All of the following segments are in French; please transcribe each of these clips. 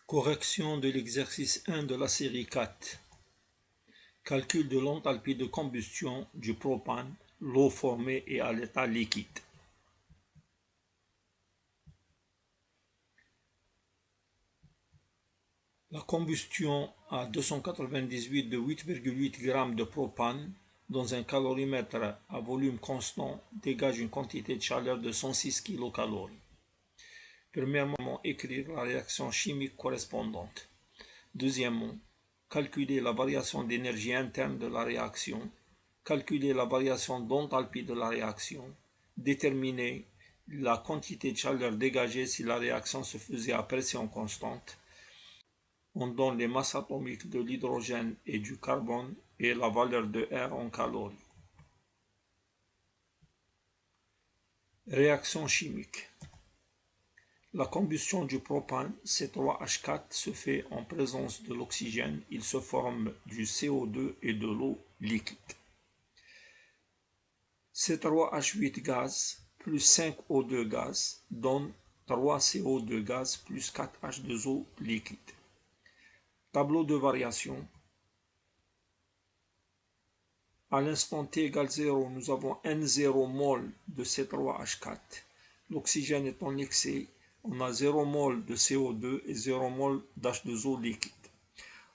Correction de l'exercice 1 de la série 4. Calcul de l'enthalpie de combustion du propane, l'eau formée est à l'état liquide. La combustion à 298 de 8,8 g de propane dans un calorimètre à volume constant dégage une quantité de chaleur de 106 kcal. Premièrement, écrire la réaction chimique correspondante. Deuxièmement, calculer la variation d'énergie interne de la réaction, calculer la variation d'enthalpie de la réaction, déterminer la quantité de chaleur dégagée si la réaction se faisait à pression constante. On donne les masses atomiques de l'hydrogène et du carbone et la valeur de R en calories. Réaction chimique. La combustion du propane, C3H4, se fait en présence de l'oxygène. Il se forme du CO2 et de l'eau liquide. C3H8 gaz plus 5O2 gaz donne 3CO2 gaz plus 4H2O liquide. Tableau de variation. À l'instant t égale 0, nous avons N0 mol de C3H4. L'oxygène est en excès. On a 0 mol de CO2 et 0 mol d'H2O liquide.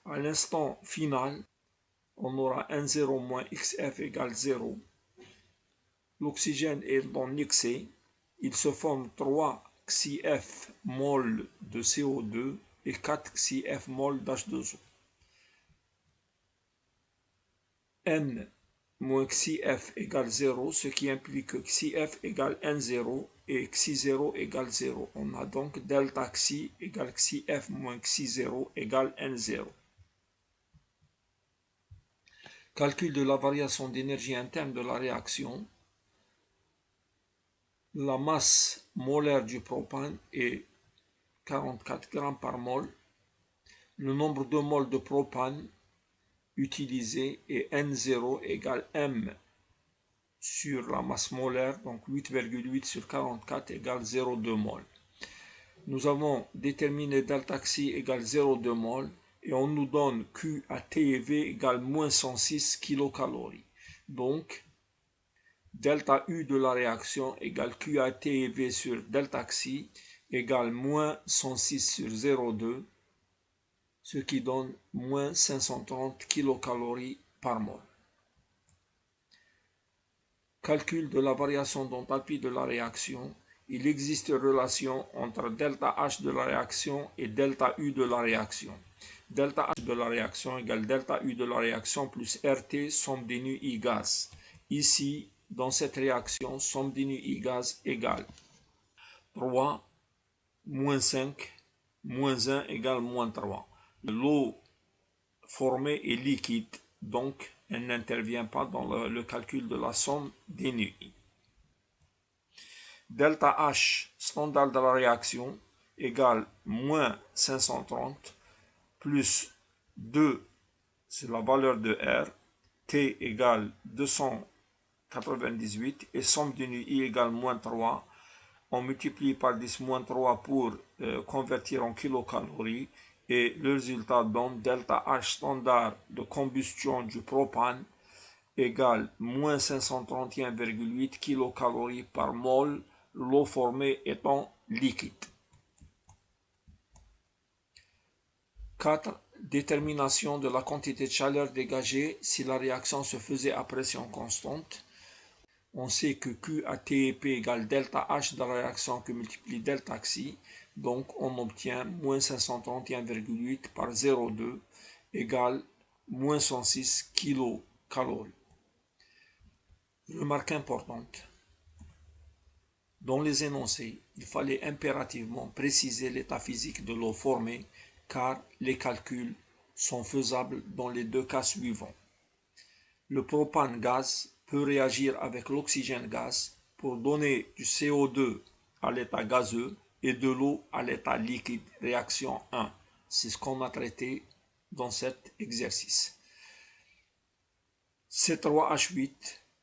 À l'instant final, on aura N0 moins XF égale 0. L'oxygène est en excès. Il se forme 3 XIF mol de CO2 et 4 XIF mol d'H2O. N moins XIF égale 0, ce qui implique que XIF égale N0 et Xi0 égale 0. On a donc delta Xi égale XIF moins Xi0 égale N0. Calcul de la variation d'énergie interne de la réaction. La masse molaire du propane est 44 g par mol. Le nombre de moles de propane utilisé est N0 égale M sur la masse molaire, donc 8,8 sur 44 égale 0,2 mol. Nous avons déterminé delta Xi égale 0,2 mol et on nous donne Q à T et V égale moins 106 kcal. Donc, delta U de la réaction égale Q à T et V sur delta Xi égale moins 106 sur 0,2, ce qui donne moins 530 kcal par mol. Calcul de la variation d'enthalpie de la réaction. Il existe une relation entre delta H de la réaction et delta U de la réaction. Delta H de la réaction égale delta U de la réaction plus RT somme des nus I gaz. Ici, dans cette réaction, somme des nus I gaz égale 3 moins 5 moins 1 égale moins 3. L'eau formée est liquide, donc elle n'intervient pas dans le calcul de la somme des nus I. Delta H standard de la réaction égale moins 530 plus 2, c'est la valeur de R, T égale 298 et somme des nus I égale moins 3. On multiplie par 10 moins 3 pour convertir en kilocalories et le résultat donne delta H standard de combustion du propane égale moins 531,8 kcal par mol, l'eau formée étant liquide. 4. Détermination de la quantité de chaleur dégagée si la réaction se faisait à pression constante. On sait que Q à T et P égale delta H de la réaction que multiplie delta Xi, donc on obtient moins 531,8 par 0,2 égale moins 106 kcal. Remarque importante. Dans les énoncés, il fallait impérativement préciser l'état physique de l'eau formée car les calculs sont faisables dans les deux cas suivants. Le propane gaz peut réagir avec l'oxygène gaz pour donner du CO2 à l'état gazeux et de l'eau à l'état liquide, réaction 1. C'est ce qu'on a traité dans cet exercice. C3H8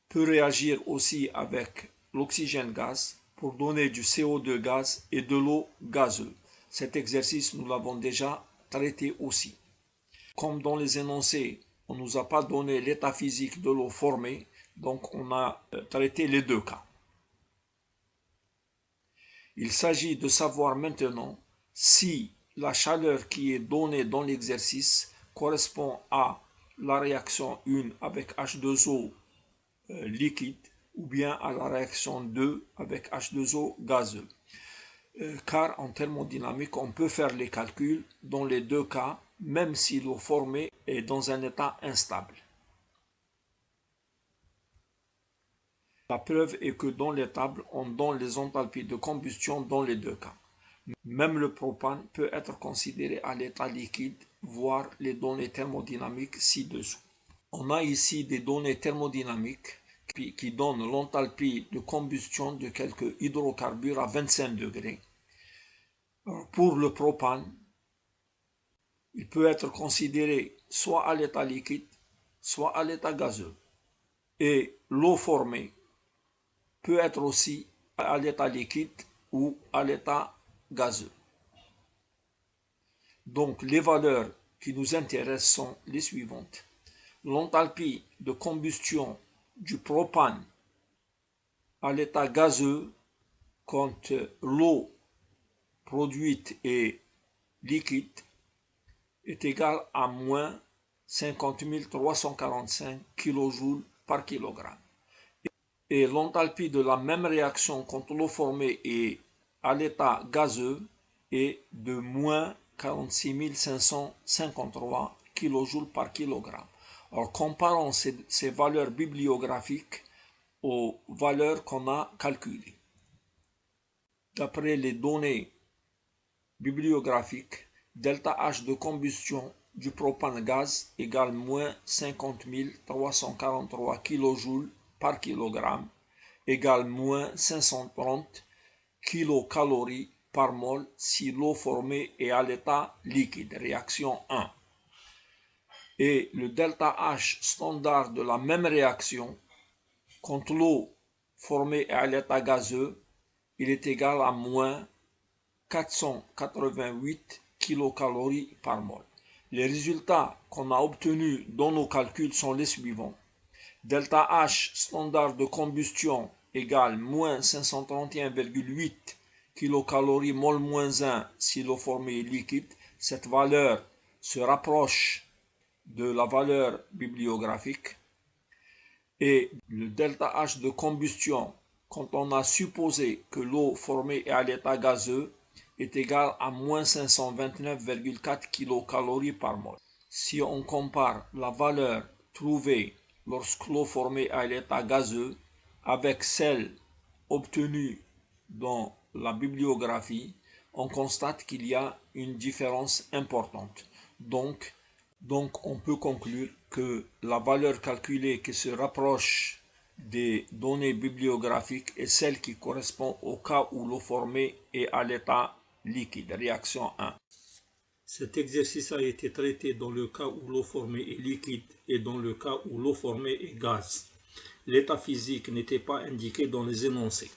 peut réagir aussi avec l'oxygène gaz pour donner du CO2 gaz et de l'eau gazeuse. Cet exercice, nous l'avons déjà traité aussi. Comme dans les énoncés, on ne nous a pas donné l'état physique de l'eau formée, donc on a traité les deux cas. Il s'agit de savoir maintenant si la chaleur qui est donnée dans l'exercice correspond à la réaction 1 avec H2O liquide ou bien à la réaction 2 avec H2O gazeux. Car en thermodynamique, on peut faire les calculs dans les deux cas, même si l'eau formée est dans un état instable. La preuve est que dans les tables, on donne les enthalpies de combustion dans les deux cas. Même le propane peut être considéré à l'état liquide, voire les données thermodynamiques ci-dessous. On a ici des données thermodynamiques qui donnent l'enthalpie de combustion de quelques hydrocarbures à 25 degrés. Alors, pour le propane, il peut être considéré soit à l'état liquide, soit à l'état gazeux. Et l'eau formée peut être aussi à l'état liquide ou à l'état gazeux. Donc les valeurs qui nous intéressent sont les suivantes. L'enthalpie de combustion du propane à l'état gazeux quand l'eau produite est liquide est égale à moins 50 345 kJ par kilogramme. Et l'enthalpie de la même réaction quand l'eau formée est à l'état gazeux est de moins 46 553 kJ par kilogramme. Alors comparons ces valeurs bibliographiques aux valeurs qu'on a calculées. D'après les données bibliographiques, delta H de combustion du propane gaz égale moins 50 343 kJ par kilogramme égale moins 530 kilocalories par mol si l'eau formée est à l'état liquide, réaction 1. Et le delta H standard de la même réaction, quand l'eau formée est à l'état gazeux, il est égal à moins 488 kilocalories par mol. Les résultats qu'on a obtenus dans nos calculs sont les suivants. Delta H standard de combustion égale moins 531,8 kilocalories mol moins 1 si l'eau formée est liquide. Cette valeur se rapproche de la valeur bibliographique. Et le delta H de combustion, quand on a supposé que l'eau formée est à l'état gazeux, est égal à moins 529,4 kilocalories par mol. Si on compare la valeur trouvée lorsque l'eau formée est à l'état gazeux avec celle obtenue dans la bibliographie, on constate qu'il y a une différence importante. Donc on peut conclure que la valeur calculée qui se rapproche des données bibliographiques est celle qui correspond au cas où l'eau formée est à l'état liquide, réaction 1. Cet exercice a été traité dans le cas où l'eau formée est liquide et dans le cas où l'eau formée est gaz. L'état physique n'était pas indiqué dans les énoncés.